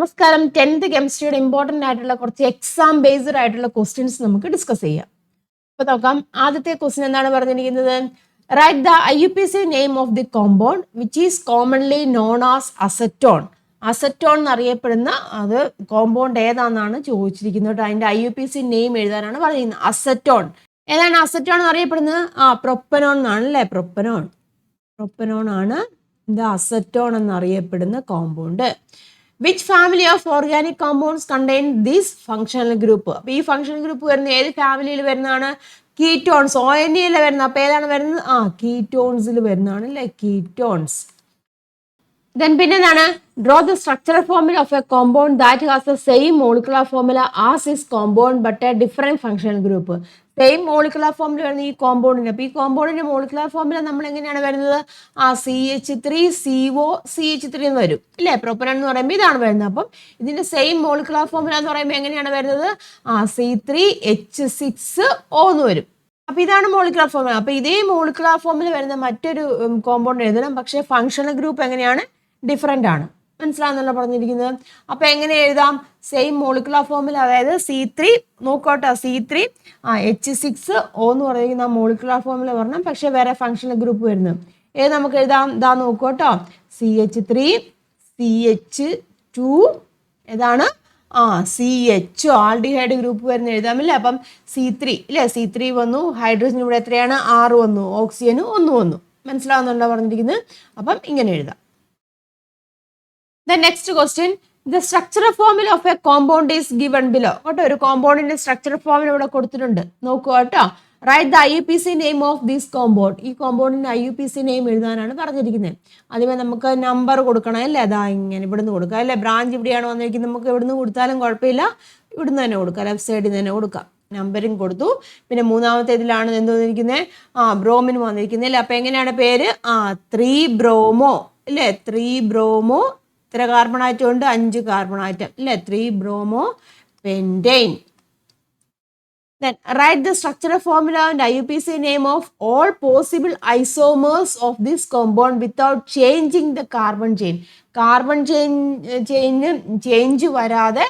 നമസ്കാരം. 10th കെമിസ്ട്രിയുടെ important ആയിട്ടുള്ള കുറച്ച് എക്സാം ബേസ്ഡ് ആയിട്ടുള്ള ക്വസ്റ്റ്യൻസ് നമുക്ക് ഡിസ്കസ് ചെയ്യാം. അപ്പോൾ നോക്കാം. ആദ്യത്തെ ക്വസ്റ്റ്യൻ എന്താണ് പറഞ്ഞിരിക്കുന്നത്? Write the IUPAC name of the compound which is commonly known as acetone. Acetone എന്നറിയപ്പെടുന്ന അത് കോമ്പൗണ്ട് ഏതാണെന്നാണ് ചോദിച്ചിരിക്കുന്നത്. അതിൻ്റെ IUPAC നെയിം എഴുതാനാണ് പറഞ്ഞിരിക്കുന്നത്. അസറ്റോൺ ഏതാണ്? അസറ്റോൺ എന്നറിയപ്പെടുന്നത് പ്രൊപ്പനോൺ എന്നാണ് അല്ലേ? പ്രൊപ്പനോൺ ആണ് ഇത് അസറ്റോൺ എന്നറിയപ്പെടുന്ന compound. Which family of organic compounds contain this functional group? അപ്പോൾ ഈ ഫങ്ഷണൽ ഗ്രൂപ്പ് വരുന്ന ഏത് ഫാമിലിയിൽ വരുന്നതാണ്? കീറ്റോൺസ്. ONA-യിൽ വരുന്നത്. അപ്പോൾ ഏതാണ് വരുന്നത്? കീറ്റോൺസിൽ വരുന്നതാണ് അല്ലേ? കീറ്റോൺസ്. ദെൻ പിന്നെ എന്താണ്? Draw the structural formula of A compound that has the same molecular formula as is compound but A different functional group. Same molecular formula വരുന്ന ഈ കോമ്പൗണ്ടിന്. അപ്പോൾ ഈ കോമ്പൗണ്ടിന്റെ മോളിക്കുലർ ഫോർമുല നമ്മൾ എങ്ങനെയാണ് വരുന്നത്? CH3CO CH3 എന്ന് വരും ഇല്ലേ? പ്രൊപ്പനോൺ എന്ന് പറയുമ്പോൾ ഇതാണ് വരുന്നത്. അപ്പം ഇതിന്റെ സെയിം മോളിക്കുലർ ഫോർമുല എന്ന് പറയുമ്പോൾ എങ്ങനെയാണ് വരുന്നത്? C3H6O എന്ന് വരും. അപ്പൊ ഇതാണ് മോളിക്കുലർ ഫോർമുല. അപ്പൊ ഇതേ മോളിക്കുലർ ഫോർമുല വരുന്ന മറ്റൊരു കോമ്പൗണ്ട് എഴുതണം. പക്ഷേ ഫങ്ഷണൽ ഗ്രൂപ്പ് എങ്ങനെയാണ്? ഡിഫറെന്റ് ആണ്. മനസ്സിലാവുന്നല്ലോ പറഞ്ഞിരിക്കുന്നത്. അപ്പൊ എങ്ങനെ എഴുതാം? സെയിം മോളിക്കുലർ ഫോർമുല, അതായത് C3 നോക്കോട്ടോ, C3H6O എന്ന് പറയുന്ന മോളിക്കുലർ ഫോർമുല വരണം. പക്ഷെ വേറെ ഫങ്ഷണൽ ഗ്രൂപ്പ് വരുന്നത് ഏത് നമുക്ക് എഴുതാം? ഇതാ നോക്കോട്ടോ, CH3 CH2 ഏതാണ്? CH ആൽഡിഹൈഡ് ഗ്രൂപ്പ് വരുന്ന എഴുതാമല്ലേ? അപ്പം C3 ഇല്ലേ? C3 വന്നു, ഹൈഡ്രജൻ ഇവിടെ എത്രയാണ്? 6 വന്നു, ഓക്സിജന് 1 വന്നു. മനസ്സിലാവുന്നുണ്ടോ പറഞ്ഞിരിക്കുന്നത്? അപ്പം ഇങ്ങനെ എഴുതാം. The next question, the structural formula of a compound is given below. കേട്ടോ, ഒരു കോമ്പൗണ്ടിന്റെ സ്ട്രക്ചറൽ ഫോർമുല ഇവിടെ കൊടുത്തിട്ടുണ്ട്. നോക്കുക കേട്ടോ. Write the IUPAC name of this compound. ഈ കോമ്പൗണ്ടിന്റെ IUPAC നെയിം എഴുതാനാണ് പറഞ്ഞിരിക്കുന്നത്. ആദ്യമേ നമുക്ക് നമ്പർ കൊടുക്കണം അല്ലേ? അതാ ഇങ്ങനെ ഇവിടുന്ന് കൊടുക്കാം അല്ലേ? ബ്രാഞ്ച് ഇവിടെയാണ് വന്നിരിക്കുന്നത്. നമുക്ക് ഇവിടുന്ന് കൊടുത്താലും കുഴപ്പമില്ല, ഇവിടുന്ന് തന്നെ കൊടുക്കാം, ലെഫ്റ്റ് സൈഡിൽ നിന്ന് തന്നെ കൊടുക്കാം. നമ്പറിങ് കൊടുത്തു. പിന്നെ മൂന്നാമത്തെ ഇതിലാണ് എന്ത് വന്നിരിക്കുന്നത്? ബ്രോമിൻ വന്നിരിക്കുന്നത് അല്ലേ? അപ്പൊ എങ്ങനെയാണ് പേര്? 3 ബ്രോമോ അല്ലേ? 3 ബ്രോമോ. എത്ര കാർബൺ ആറ്റം ഉണ്ട്? 5 കാർബൺ ആറ്റം അല്ലേ? 3 bromo pentane. Then write the structural formula and IUPAC name of all possible isomers of this compound without changing the carbon chain. Carbon change വരാതെ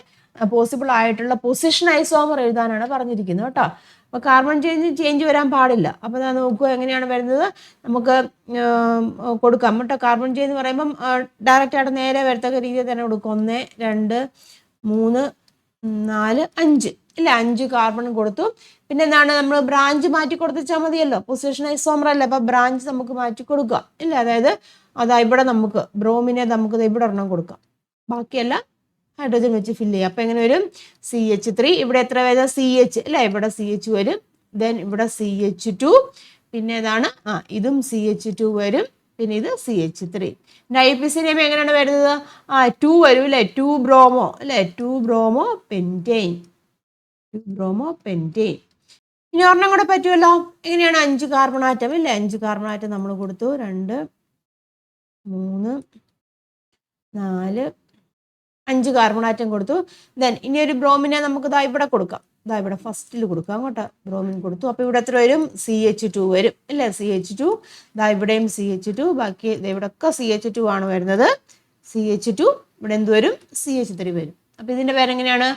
പോസിബിൾ ആയിട്ടുള്ള position isomer എഴുതാനാണ് പറഞ്ഞിരിക്കുന്നത് കേട്ടോ. അപ്പോൾ carbon change വരാൻ പാടില്ല. അപ്പോൾ ഞാൻ നോക്കുക എങ്ങനെയാണ് വരുന്നത്. നമുക്ക് കൊടുക്കാം കേട്ടോ. കാർബൺ ചേഞ്ച് എന്ന് പറയുമ്പം ഡയറക്റ്റ് ആയിട്ട് നേരെ വരത്തക്ക രീതിയിൽ തന്നെ കൊടുക്കും. 1 2 3 4 5 ഇല്ല, 5 കാർബൺ കൊടുത്തു. പിന്നെ എന്താണ്? നമ്മൾ ബ്രാഞ്ച് മാറ്റി കൊടുത്താൽ മതിയല്ലോ, പൊസിഷൻ ഐസോമർ അല്ലേ? അപ്പോൾ ബ്രാഞ്ച് നമുക്ക് മാറ്റി കൊടുക്കുക ഇല്ല. അതായത് അതാ ഇവിടെ നമുക്ക് ബ്രോമിനെ നമുക്ക് ഇവിടെ ഒരെണ്ണം കൊടുക്കാം, ബാക്കിയെല്ലാം ഹൈഡ്രജൻ വെച്ച് ഫില്ല് ചെയ്യാം. അപ്പം എങ്ങനെ വരും? CH3 ഇവിടെ എത്ര വരും? CH അല്ലേ? ഇവിടെ CH വരും. ദെൻ ഇവിടെ CH2. പിന്നെ ഏതാണ്? ഇതും CH2 വരും. പിന്നെ ഇത് CH3. IUPAC നെയിം എങ്ങനെയാണ് വരുന്നത്? 2 വരും അല്ലേ? 2 ബ്രോമോ അല്ലേ? 2 ബ്രോമോ പെൻറ്റൈൻ. 2 bromo pentane. ഇനി ഒരെണ്ണം കൂടെ പറ്റുമല്ലോ. എങ്ങനെയാണ്? 5 കാർബൺ ആറ്റം ഇല്ലേ? 5 കാർബൺ ആറ്റം നമ്മൾ കൊടുത്തു. 2 3 4 5 കാർബൺ ആറ്റം കൊടുത്തു. ദെൻ ഇനി ഒരു ബ്രോമിനെ നമുക്ക് ദാ ഇവിടെ കൊടുക്കാം. ദാ ഇവിടെ ഫസ്റ്റിൽ കൊടുക്കാം അങ്ങോട്ട്. ബ്രോമിൻ കൊടുത്തു. അപ്പോൾ ഇവിടെ എത്ര വരും? CH2 വരും ഇല്ലേ? CH2. ദാ ഇവിടെയും CH2. ബാക്കി ഇവിടെയൊക്കെ CH2 ആണ് വരുന്നത്. CH2 ഇവിടെ എന്ത് വരും? CH3 വരും. അപ്പോൾ ഇതിൻ്റെ പേര് എങ്ങനെയാണ്?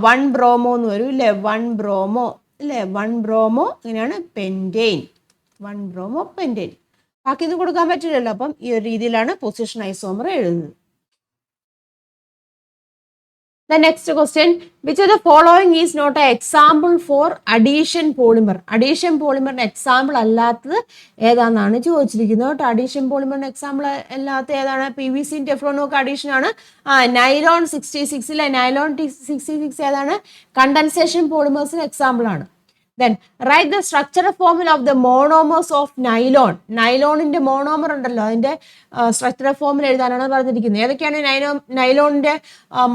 1 ബ്രോമോ എന്ന് വരും ഇല്ലേ? 1 ബ്രോമോ ഇല്ലേ? 1 ബ്രോമോ എങ്ങനെയാണ്? പെൻറ്റൈൻ. 1 bromo pentane. ബാക്കി ഒന്നും കൊടുക്കാൻ പറ്റില്ലല്ലോ. അപ്പം ഈ ഒരു രീതിയിലാണ് പൊസിഷൻ ഐസോമർ എഴുതുന്നത്. The next question, which of the following is not an example for addition polymer? Addition polymer example അല്ലാത്തത് ഏതാണെന്നാണ് ചോദിച്ചിരിക്കുന്നത് കേട്ടോ. അഡീഷൻ പോളിമറിന് എക്സാമ്പിൾ അല്ലാത്ത ഏതാണ്? PVC ടെഫ്ലോണും ഒക്കെ അഡീഷൻ ആണ്. നൈലോൺ 66 ഇല്ലേ? നൈലോൺ 66 ഏതാണ്? കണ്ടൻസേഷൻ പോളിമേഴ്സിന് എക്സാമ്പിൾ ആണ്. Then write the structural formula of the monomers of nylon. നൈലോണിന്റെ മോണോമർ ഉണ്ടല്ലോ, അതിന്റെ സ്ട്രക്ചറൽ ഫോർമുല എഴുതാനാണ് പറഞ്ഞിരിക്കുന്നത്. ഏതൊക്കെയാണ് നൈലോണിന്റെ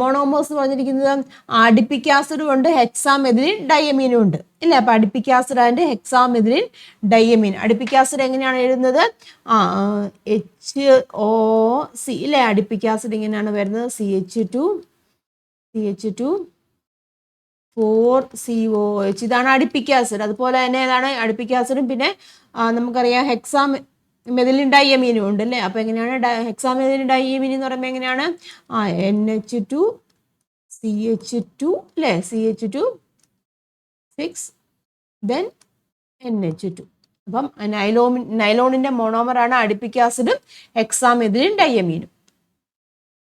മോണോമേഴ്സ് പറഞ്ഞിരിക്കുന്നത്? അഡിപ്പിക് ആസിഡും ഉണ്ട്, ഹെക്സാമെഥിലിൻ ഡയമീനും ഉണ്ട് ഇല്ലേ? അപ്പൊ adipic acid and hexamethylene diamine. Adipic acid എങ്ങനെയാണ് എഴുതുന്നത്? HOC ഇല്ലേ? അഡിപ്പിക് ആസിഡ് ഇങ്ങനെയാണ് വരുന്നത്. CH2 4COH. ഇതാണ് അഡിപ്പിക് ആസിഡ്. അതുപോലെ തന്നെ ഏതാണ്? അഡിപ്പിക് ആസിഡും പിന്നെ നമുക്കറിയാം മെഥിലിൻ ഡൈയമീനും ഉണ്ട് അല്ലേ. അപ്പോൾ എങ്ങനെയാണ് ഹെക്സാമെഥിലിൻ ഡൈയമീൻ എന്ന് പറയുമ്പോൾ എങ്ങനെയാണ് NH2 CH2 അല്ലേ, CH2 6 then NH2. അപ്പം നൈലോണിന്റെ മോണോമറാണ് അഡിപ്പിക് ആസിഡും ഹെക്സാമെഥിലിൻ ഡൈയമീനും.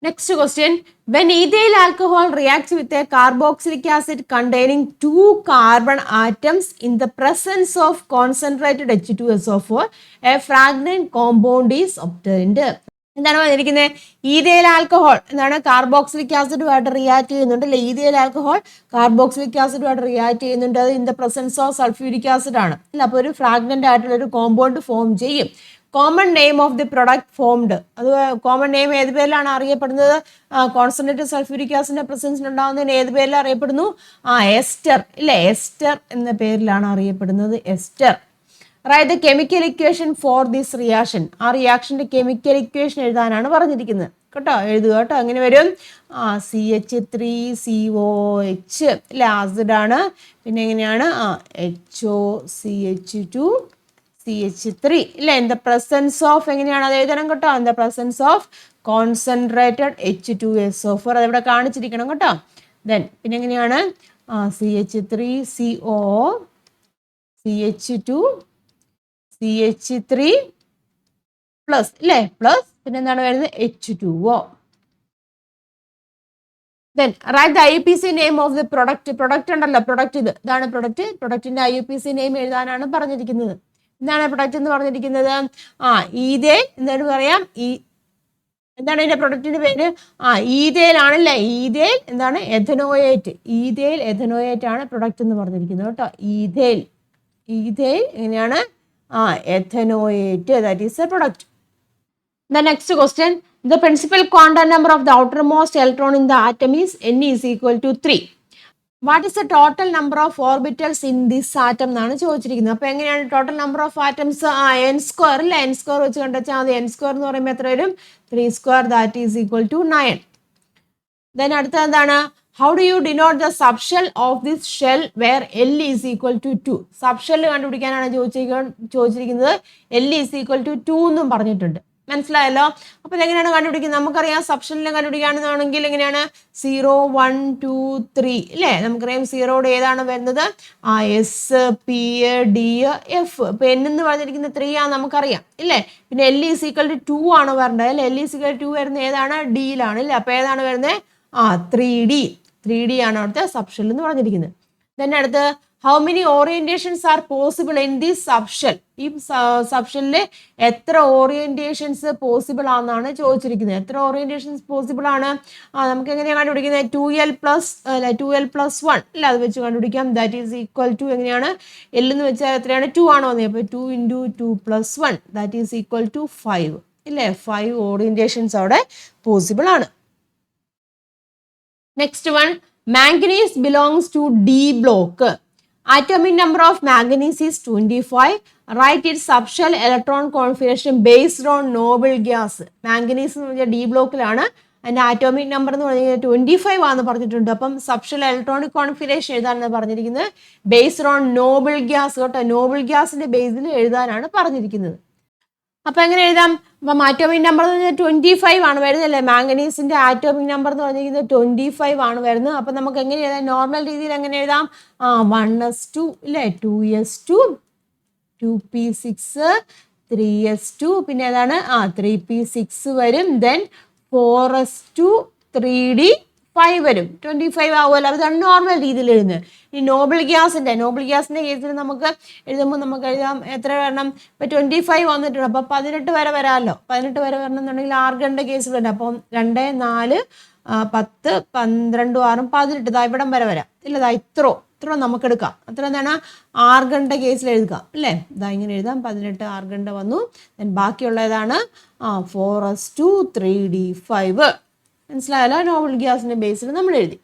Next question, when ethyl alcohol reacts with a carboxylic acid containing 2 carbon atoms in the presence of concentrated H2SO4, a fragrant compound is obtained. എന്താണ് പറഞ്ഞിരിക്കുന്നത്? ഈഥൈൽ ആൽക്കഹോൾ എന്താണ് carboxylic ആസിഡുമായിട്ട് react ചെയ്യുന്നുണ്ട് അല്ലെ. Ethyl alcohol carboxylic ആസിഡുമായിട്ട് react ചെയ്യുന്നുണ്ട്. അത് in the presence of sulphuric acid ആണ് അല്ല. അപ്പോൾ ഒരു ഫ്രാഗ്നന്റ് ആയിട്ടുള്ള ഒരു കോമ്പൗണ്ട് ഫോം ചെയ്യും. Common name of the product formed, അത് കോമൺ നെയിം ഏത് പേരിലാണ് അറിയപ്പെടുന്നത്? കോൺസെൻട്രേറ്റഡ് സൾഫ്യൂരിക് ആസിഡിന്റെ പ്രസൻസിൽ ഉണ്ടാകുന്നതിന് ഏത് പേരിൽ അറിയപ്പെടുന്നു? എസ്റ്റർ ഇല്ലേ, എസ്റ്റർ എന്ന പേരിലാണ് അറിയപ്പെടുന്നത്, ester. Write the chemical equation for this reaction. ആ റിയാക്ഷന്റെ കെമിക്കൽ ഇക്വേഷൻ എഴുതാനാണ് പറഞ്ഞിരിക്കുന്നത് കേട്ടോ. എഴുതുക കേട്ടോ. അങ്ങനെ വരും CH3COH അല്ലെ, ആസിഡാണ്. പിന്നെ എങ്ങനെയാണ് HOCH2 CH3 ഇല്ലേ, ഇൻ ദ പ്രസൻസ് ഓഫ് എങ്ങനെയാണ് അത് എഴുതണം കേട്ടോ, in the presence of concentrated H2SO4 അതിവിടെ കാണിച്ചിരിക്കണം കേട്ടോ. ദെൻ പിന്നെ എങ്ങനെയാണ് CH3CO CH2 CH3 പ്ലസ് ഇല്ലേ, പ്ലസ് പിന്നെ എന്താണ് വരുന്നത് H2O. Then write the IUPAC name of the product. Product ഉണ്ടല്ലോ, പ്രൊഡക്റ്റ് ഇതാണ് പ്രൊഡക്റ്റ്. പ്രൊഡക്റ്റിന്റെ IUPAC നെയിം എഴുതാനാണ് പറഞ്ഞിരിക്കുന്നത്. എന്താണ് പ്രൊഡക്റ്റ് എന്ന് പറഞ്ഞിരിക്കുന്നത്? ഈഥൈൽ എന്താണ് പറയാം, എന്താണ് ഇതിന്റെ പ്രൊഡക്റ്റിന്റെ പേര്? ഈഥൈൽ ആണല്ലേ. ഈഥൈൽ എന്താണ് എഥനോയേറ്റ്. ഈഥൈൽ എഥനോയേറ്റ് ആണ് പ്രൊഡക്റ്റ് എന്ന് പറഞ്ഞിരിക്കുന്നത് കേട്ടോ. ഈഥൈൽ എങ്ങനെയാണ് ethanoate, that is a product. The next question, the principal quantum number of the outermost electron in the atom is n is equal to 3. What is the total number of orbitals in this atom എന്നാണ് ചോദിച്ചിരിക്കുന്നത്. അപ്പോൾ എങ്ങനെയാണ് total number of atoms? n square അല്ലേ, n square വെച്ച് കണ്ടുവച്ചാൽ മതി. n square എന്ന് പറയുമ്പോൾ എത്ര വരും? 3 square, that is equal to 9. Then അടുത്ത എന്താണ്? How do you denote the subshell of this shell where L is equal to 2? Subshell കണ്ടുപിടിക്കാനാണ് ചോദിച്ചിരിക്കുന്നത്. L is equal to 2 എന്നും പറഞ്ഞിട്ടുണ്ട്. മനസ്സിലായല്ലോ. അപ്പോൾ ഇതെങ്ങനെയാണ് കണ്ടുപിടിക്കുന്നത്? നമുക്കറിയാം സബ്ഷെല്ലിനെ കണ്ടുപിടിക്കുകയാണെന്നാണെങ്കിൽ എങ്ങനെയാണ് 0 1 2 3 അല്ലേ. നമുക്കറിയാം സീറോയുടെ ഏതാണ് വരുന്നത്? S P D F. ഇപ്പൊ N എന്ന് പറഞ്ഞിരിക്കുന്ന 3 ആണ് നമുക്കറിയാം ഇല്ലേ. പിന്നെ L is equal to 2 ആണ് വരേണ്ടത് അല്ലേ. L is equal to 2 വരുന്നത് ഏതാണ്? ഡിയിലാണ് ഇല്ലേ. അപ്പോൾ ഏതാണ് വരുന്നത്? 3D ആണ് അവിടുത്തെ സബ്ഷെൽ എന്ന് പറഞ്ഞിരിക്കുന്നത്. then അടുത്ത് how many orientations are possible in this subshell? ഈ സബ്ഷെല്ലിൽ എത്ര ഓറിയന്റേഷൻസ് പോസിബിൾ ആണെന്നാണ് ചോദിച്ചിരിക്കുന്നത്. എത്ര ഓറിയന്റേഷൻസ് പോസിബിൾ ആണ്? നമുക്ക് എങ്ങനെയാണ് കണ്ടുപിടിക്കുന്നത്? 2L+1 അല്ല, അത് വെച്ച് കണ്ടുപിടിക്കാം. ദാറ്റ് ഈസ് ഈക്വൽ ടു എങ്ങനെയാണ്? L എന്ന് വെച്ചാൽ എത്രയാണ്? 2 ആണ് വന്നത്. അപ്പോൾ 2 × 2 + 1 ദാറ്റ് ഈസ് ഈക്വൽ ടു 5 ഇല്ലേ. 5 ഓറിയന്റേഷൻസ് അവിടെ പോസിബിൾ ആണ്. Next one, manganese belongs to D block. Atomic number of manganese is 25. Write its subshell electron configuration based on noble gas. Manganese എന്ന് പറഞ്ഞാൽ D ബ്ലോക്കിലാണ്. അതിൻ്റെ ആറ്റോമിക് നമ്പർ എന്ന് പറഞ്ഞാൽ 25 ആണെന്ന് പറഞ്ഞിട്ടുണ്ട്. അപ്പം സബ്ഷെൽ ഇലക്ട്രോണിക് കോൺഫിഗറേഷൻ എഴുതാനാണ് പറഞ്ഞിരിക്കുന്നത്. ബേസ്ഡ് ഓൺ നോബിൾ ഗ്യാസ് കേട്ടോ. നോബിൾ ഗ്യാസിന്റെ ബേസിൽ എഴുതാനാണ് പറഞ്ഞിരിക്കുന്നത്. അപ്പം എങ്ങനെ എഴുതാം? അപ്പം ആറ്റോമിക് നമ്പർ എന്ന് പറഞ്ഞാൽ 25 ആണ് വരുന്നത് അല്ലേ. മാംഗനീസിന്റെ ആറ്റോമിക് നമ്പർ എന്ന് പറഞ്ഞിരിക്കുന്നത് 25 ആണ് വരുന്നത്. അപ്പം നമുക്ക് എങ്ങനെ എഴുതാം? നോർമൽ രീതിയിൽ എങ്ങനെ എഴുതാം? 1s2 ഇല്ലേ, 2s2 2p6 3s2 പിന്നെ ഏതാണ് 3p6 വരും. ദെൻ 4s2 3d5 വരും. 25 ആവുമല്ലോ. അതാണ് നോർമൽ രീതിയിൽ എഴുതുന്നത്. ഈ നോബിൾ ഗ്യാസിന്റെ കേസിൽ നമുക്ക് എഴുതുമ്പോൾ നമുക്ക് എഴുതാം എത്ര വരണം? ഇപ്പം 25 വന്നിട്ടുണ്ട്. അപ്പോൾ 18 വരെ വരാമല്ലോ. 18 വരെ വരണമെന്നുണ്ടെങ്കിൽ ആർഗണിന്റെ കേസ് വരണം. അപ്പം 2 4 10 12 6 18 ഇതാ ഇവിടം വരെ വരാം ഇല്ല. ഇത്ര നമുക്ക് എടുക്കാം. അത്ര എന്താണ് ആർഗണിന്റെ കേസിൽ എഴുതാം അല്ലേ. ഇതാ ഇങ്ങനെ എഴുതാം. 18 ആർഗണിന്റെ വന്നു. ദെൻ ബാക്കിയുള്ള ഏതാണ്? 4s2 3d5. മനസ്സിലായല്ലോ. നോബിൾ ഗ്യാസിന്റെ ബേസിൽ നമ്മൾ എഴുതി.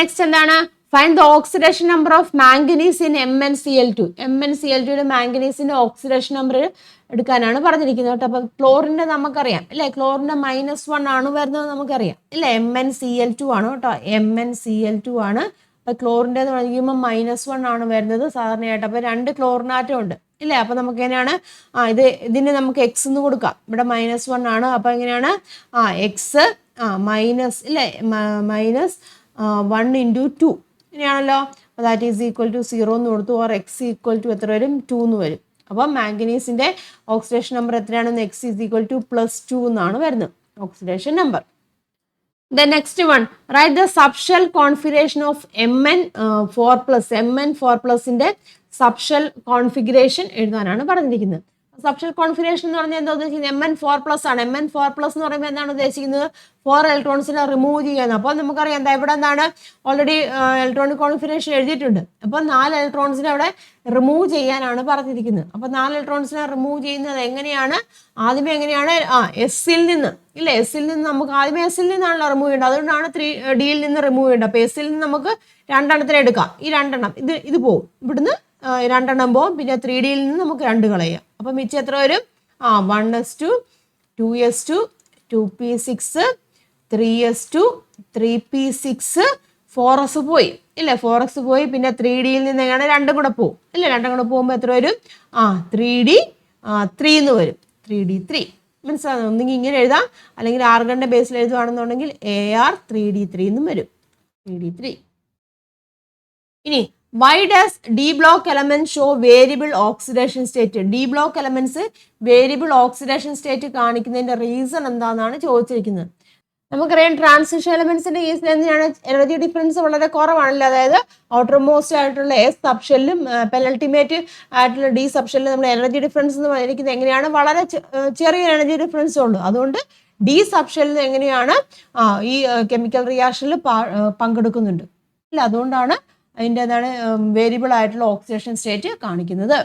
നെക്സ്റ്റ് എന്താണ്? Find the oxidation number of manganese in MnCl2. MnCl2യുടെ മാംഗനീസിന്റെ ഓക്സിഡേഷൻ നമ്പർ എടുക്കാനാണ് പറഞ്ഞിരിക്കുന്നത് കേട്ടോ. അപ്പം ക്ലോറിന്റെ നമുക്കറിയാം അല്ലേ. ക്ലോറിന്റെ -1 ആണ് വരുന്നത് നമുക്കറിയാം ഇല്ലേ. MnCl2 ആണ് കേട്ടോ. MnCl2 ആണ് അപ്പോൾ ക്ലോറിൻ്റെ എന്ന് പറയുമ്പോൾ -1 ആണ് വരുന്നത് സാധാരണയായിട്ട്. അപ്പോൾ 2 ക്ലോറിനാറ്റം ഉണ്ട് ഇല്ലേ? അപ്പോൾ നമുക്ക് എങ്ങനെയാണ് ഇതിന് നമുക്ക് എക്സ് എന്ന് കൊടുക്കാം. ഇവിടെ -1 ആണ്. അപ്പോൾ എങ്ങനെയാണ് എക്സ് മൈനസ് ഇല്ലേ -1 × 2 ഇങ്ങനെയാണല്ലോ. അപ്പോൾ ദാറ്റ് ഈസ് ഈക്വൽ ടു 0 എന്ന് കൊടുത്തു. ഓർ എക്സ് ഈക്വൽ ടു എത്ര വരും? 2 എന്ന് വരും. അപ്പോൾ മാംഗനീസിൻ്റെ ഓക്സിഡേഷൻ നമ്പർ എത്രയാണെന്ന് എക്സ് ഈസ് ഈക്വൽ ടു +2 എന്നാണ് വരുന്നത് oxidation number. The next one, write the subshell configuration of Mn4+. Mn4+ന്റെ subshell configuration എഴുതാനാണ് പറഞ്ഞിരിക്കുന്നത്. സബ്ഷെൽ കോൺഫിഗറേഷൻ എന്ന് പറഞ്ഞാൽ എന്താ ഉദ്ദേശിക്കുന്നത്? Mn4+ ആണ്. Mn4+ എന്ന് പറയുമ്പോൾ എന്താണ് ഉദ്ദേശിക്കുന്നത്? 4 ഇലക്ട്രോൺസിനെ റിമൂവ് ചെയ്യുന്നത്. അപ്പോൾ നമുക്കറിയാം എന്താ ഇവിടെ എന്താണ് ഓൾറെഡി ഇലക്ട്രോണിക് കോൺഫിഗറേഷൻ എഴുതിയിട്ടുണ്ട്. അപ്പോൾ 4 ഇലക്ട്രോൺസിനെ അവിടെ റിമൂവ് ചെയ്യാനാണ് പറഞ്ഞിരിക്കുന്നത്. അപ്പോൾ 4 ഇലക്ട്രോൺസിനെ റിമൂവ് ചെയ്യുന്നത് എങ്ങനെയാണ്? ആദ്യമേ എങ്ങനെയാണ് എസ്സിൽ നിന്ന് ഇല്ലേ? എസ്സിൽ നിന്ന് നമുക്ക് ആദ്യമേ എസ്സിൽ നിന്നാണല്ലോ റിമൂവ് ചെയ്യേണ്ടത്. അതുകൊണ്ടാണ് 3Dയിൽ നിന്ന് റിമൂവ് ചെയ്യേണ്ടത്. അപ്പോൾ എസ്സിൽ നിന്ന് നമുക്ക് 2 എണ്ണത്തിനെ എടുക്കാം. ഈ 2 എണ്ണം ഇത് പോവും. ഇവിടുന്ന് 2 എണ്ണം പോകും. പിന്നെ 3Dയിൽ നിന്ന് നമുക്ക് 2 കളയാം. അപ്പം മിച്ചം എത്ര വരും? 1s2 2s2 2p6 3s2 3p6 4s പോയി ഇല്ലേ? 4s പോയി. പിന്നെ 3Dയിൽ നിന്ന് എങ്ങനെ 2 കൂടെ പോകും ഇല്ലേ? 2 കൂടെ പോകുമ്പോൾ എത്ര വരും? 3D 3 എന്ന് വരും. 3D3 മനസ്സിലാകുന്നു. ഒന്നെങ്കിൽ ഇങ്ങനെ എഴുതാം, അല്ലെങ്കിൽ ആർഗണിന്റെ ബേസിൽ എഴുതുകയാണെന്നുണ്ടെങ്കിൽ AR 3D3 എന്നും വരും. 3D3. ഇനി why does D block elements show variable oxidation state? D block elements variable oxidation state കാണിക്കുന്നതിന്റെ റീസൺ എന്താണെന്നാണ് ചോദിച്ചിരിക്കുന്നത്. നമുക്കറിയാം ട്രാൻസിഷൻ എലമെന്റ്സിന്റെ കേസിൽ എന്തിനാണ് എനർജി ഡിഫറൻസ് വളരെ കുറവാണല്ലോ. അതായത് ഔട്ടർ മോസ്റ്റ് ആയിട്ടുള്ള എസ് സബ്ഷെല്ലും പെനൾട്ടിമേറ്റ് ആയിട്ടുള്ള ഡി സബ്ഷെല്ലും നമ്മുടെ എനർജി ഡിഫറൻസ് എന്ന് പറഞ്ഞിരിക്കുന്നത് എങ്ങനെയാണ്? വളരെ ചെറിയ എനർജി ഡിഫറൻസ് ഉള്ളൂ. അതുകൊണ്ട് ഡി സബ്ഷെല്ലിൽ എങ്ങനെയാണ് ഈ കെമിക്കൽ റിയാക്ഷനിൽ പങ്കെടുക്കുന്നുണ്ട് ഇല്ല. അതുകൊണ്ടാണ് അതിൻ്റെ എന്താണ് വേരിയബിൾ ആയിട്ടുള്ള ഓക്സിഡേഷൻ സ്റ്റേറ്റ് കാണിക്കുന്നത്.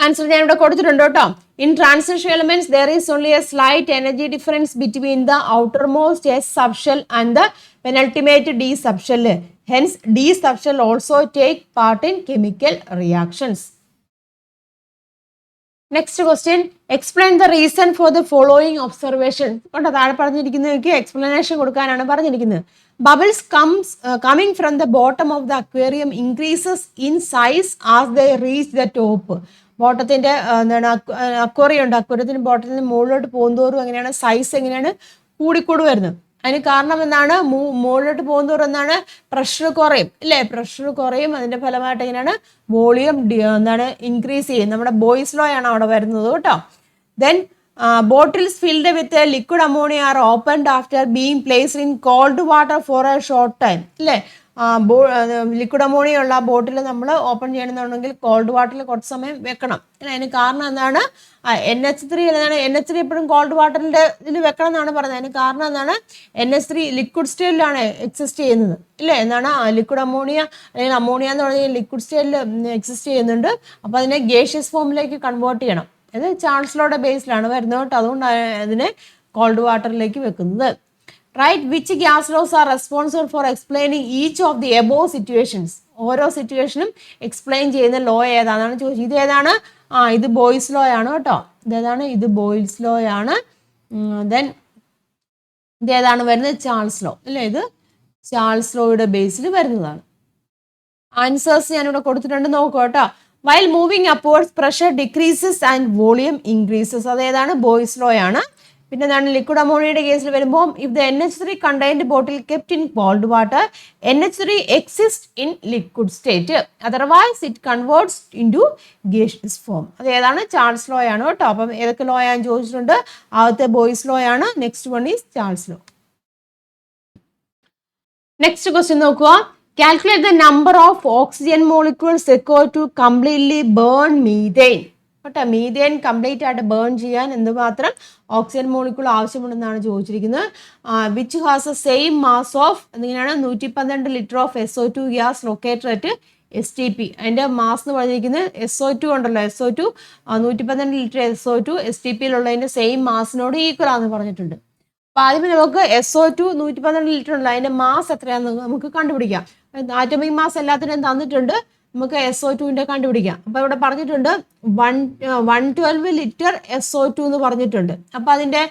ആൻസർ ഞാൻ ഇവിടെ കൊടുത്തിട്ടുണ്ട് കേട്ടോ. In transition elements there is only a slight energy difference between the outermost s subshell and the penultimate d subshell. Hence d subshell also take part in chemical reactions. Next question, explain the reason for the following observation. കേട്ടോ, താഴെ പറഞ്ഞിരിക്കുന്നവർക്ക് explanation കൊടുക്കാനാണ് പറഞ്ഞിരിക്കുന്നത്. Bubbles coming from the bottom of the aquarium increases in size as they reach the top. ബോട്ടത്തിന്റെ എന്താണ് aquarium ഉണ്ട്. അക്വേറിയത്തിന് ബോട്ടത്തിൽ നിന്ന് മുകളിലോട്ട് പോകുന്തോറും എങ്ങനെയാണ് സൈസ് എങ്ങനെയാണ് കൂടിക്കൂടി വരുന്നത്. അതിന് കാരണം എന്താണ്? മുകളിലോട്ട് പോകുന്തോറും എന്താണ് പ്രഷർ കുറയും ഇല്ലേ? പ്രഷർ കുറയും. അതിന്റെ ഫലമായിട്ട് എങ്ങനെയാണ് വോളിയം എന്താണ് ഇൻക്രീസ് ചെയ്യും. നമ്മുടെ ബോയ്സ് ലോ ആണ് അവിടെ വരുന്നത് കേട്ടോ. Then bottles filled with liquid ammonia are opened after being placed in cold water for a short time അല്ലേ? ലിക്വിഡ് അമോണിയ ഉള്ള ബോട്ടിൽ നമ്മൾ ഓപ്പൺ ചെയ്യണമെന്നുണ്ടെങ്കിൽ കോൾഡ് വാട്ടറിൽ കുറച്ച് സമയം വെക്കണം അല്ലേ? അതിന് കാരണം എന്താണ്? NH3 എന്താണ്? NH3 എപ്പോഴും കോൾഡ് വാട്ടറിൻ്റെ ഇതിൽ വെക്കണം എന്നാണ് പറയുന്നത്. അതിന് കാരണം എന്താണ്? NH3 ലിക്വിഡ് സ്റ്റേറ്റിലാണ് എക്സിസ്റ്റ് ചെയ്യുന്നത് ഇല്ലേ? എന്താണ് ലിക്വിഡ് അമോണിയ അല്ലെങ്കിൽ അമോണിയ എന്ന് പറഞ്ഞാൽ ലിക്വിഡ് സ്റ്റേറ്റിൽ എക്സിസ്റ്റ് ചെയ്യുന്നുണ്ട്. അപ്പോൾ അതിനെ ഗേഷ്യസ് ഫോമിലേക്ക് കൺവേർട്ട് ചെയ്യണം. അത് ചാൾസ് ലോയുടെ ബേസിലാണ് വരുന്നത് കേട്ടോ. അതുകൊണ്ടാണ് അതിനെ കോൾഡ് വാട്ടറിലേക്ക് വെക്കുന്നത്. Write which gas laws are responsible for explaining each of the above situations. ഓരോ സിറ്റുവേഷനും എക്സ്പ്ലെയിൻ ചെയ്യുന്ന ലോ ഏതാണെന്നാണ് ചോദിച്ചത്. ഇത് ഏതാണ്? ഇത് ബോയ്സ് ലോ ആണ് കേട്ടോ. ഇതേതാണ്? ഇത് ബോയ്സ് ലോ ആണ്. ദെൻ ഇതേതാണ് വരുന്നത്? ചാൾസ് ലോ അല്ലേ? ഇത് ചാൾസ് ലോയുടെ ബേസിൽ വരുന്നതാണ്. ആൻസേഴ്സ് ഞാനിവിടെ കൊടുത്തിട്ടുണ്ട്, നോക്കൂ കേട്ടോ. While moving upwards, pressure decreases and volume increases. അതേതാണ്? ബോയ്സ് ലോ ആണ്. പിന്നെ എന്താണ്? ലിക്വിഡ് അമോണിയയുടെ കേസിൽ വരുമ്പോൾ if the NH3 contained bottle kept in cold water, NH3 exists in liquid state. Otherwise, it converts into gaseous form. അതേതാണ്? Charles law ആണ് കേട്ടോ. അപ്പം ഏതൊക്കെ ലോ ഞാൻ ചോദിച്ചിട്ടുണ്ട്? ആദ്യത്തെ ബോയ്സ് ലോ ആണ്. Next one is Charles law. Next question നോക്കുക. Calculate the number of oxygen molecules required to completely burn methane. കേട്ടോ, മീഥേൻ കംപ്ലീറ്റ് ആയിട്ട് ബേൺ ചെയ്യാൻ എന്തുമാത്രം ഓക്സിജൻ മോളിക്യൂൾ ആവശ്യമുണ്ടെന്നാണ് ചോദിച്ചിരിക്കുന്നത്. Which has a same mass of എങ്ങനെയാണ് 112 litre of SO2 gas located at STP. അതിൻ്റെ mass എന്ന് പറഞ്ഞിരിക്കുന്നത് SO2 ഉണ്ടല്ലോ, SO2 112 ലിറ്റർ SO2 STPയിലുള്ളതിൻ്റെ സെയിം മാസിനോട് ഈക്വൽ ആണെന്ന് പറഞ്ഞിട്ടുണ്ട്. അപ്പോൾ ആദ്യമേ നമുക്ക് SO2 112 ലിറ്റർ ഉള്ള അതിൻ്റെ മാസ് എത്രയാണെന്ന് നമുക്ക് കണ്ടുപിടിക്കാം. ആറ്റോമിക് മാസ് എല്ലാത്തിനും തന്നിട്ടുണ്ട്. നമുക്ക് SO2 കണ്ടുപിടിക്കാം. അപ്പോൾ ഇവിടെ പറഞ്ഞിട്ടുണ്ട് 112 ലിറ്റർ SO2 എന്ന് പറഞ്ഞിട്ടുണ്ട്. അപ്പോൾ അതിൻ്റെ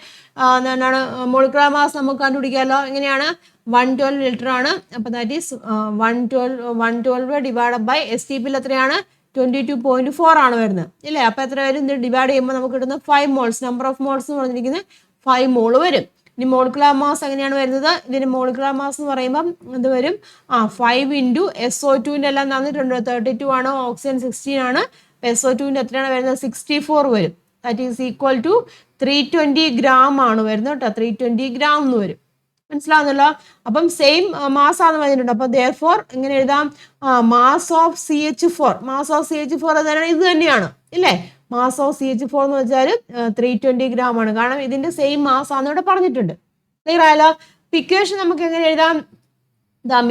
എന്താണ് മോളിക്കുലർ മാസ് നമുക്ക് കണ്ടുപിടിക്കാമല്ലോ. എങ്ങനെയാണ്? 112 ലിറ്റർ ആണ്. അപ്പോൾ ദാറ്റ് ഈസ് 112 ഡിവൈഡ് ബൈ STPയിൽ എത്രയാണ്? 22.4 ആണ് വരുന്നത് ഇല്ലേ? അപ്പോൾ എത്ര വരും? ഇത് ഡിവൈഡ് ചെയ്യുമ്പോൾ നമുക്ക് കിട്ടുന്ന 5 മോൾസ്. നമ്പർ ഓഫ് മോൾസ് എന്ന് പറഞ്ഞിരിക്കുന്നത് 5 മോൾ വരും. ഇനി മോളിക്കുലർ മാസ് എങ്ങനെയാണ് വരുന്നത്? ഇതിന് മോളിക്കുലർ മാസ് എന്ന് പറയുമ്പം ഇത് വരും 5 ഇൻറ്റു SO2 എല്ലാം തന്നിട്ടുണ്ട്. 32 ആണ്, ഓക്സിജൻ 16 ആണ്. SO2 എത്രയാണ് വരുന്നത്? 64 വരും. That is equal to 320 gram ആണ് വരുന്നത് കേട്ടോ. 320 ഗ്രാം എന്ന് വരും. മനസ്സിലാവുന്നല്ലോ? അപ്പം സെയിം മാസ് ആണെന്ന് പറഞ്ഞിട്ടുണ്ട്. അപ്പോൾ therefore എങ്ങനെ എഴുതാം? Mass of CH4. Mass of CH4 ഇത് തന്നെയാണ് ഇല്ലേ? മാസ് ഓഫ് CH4 എന്ന് വെച്ചാൽ 320 ഗ്രാം ആണ്. കാരണം ഇതിന്റെ സെയിം മാസ് ആണെന്ന് ഇവിടെ പറഞ്ഞിട്ടുണ്ട്. ക്ലിയർ ആയല്ലോ? ഇക്വേഷൻ നമുക്ക് എങ്ങനെ എഴുതാം?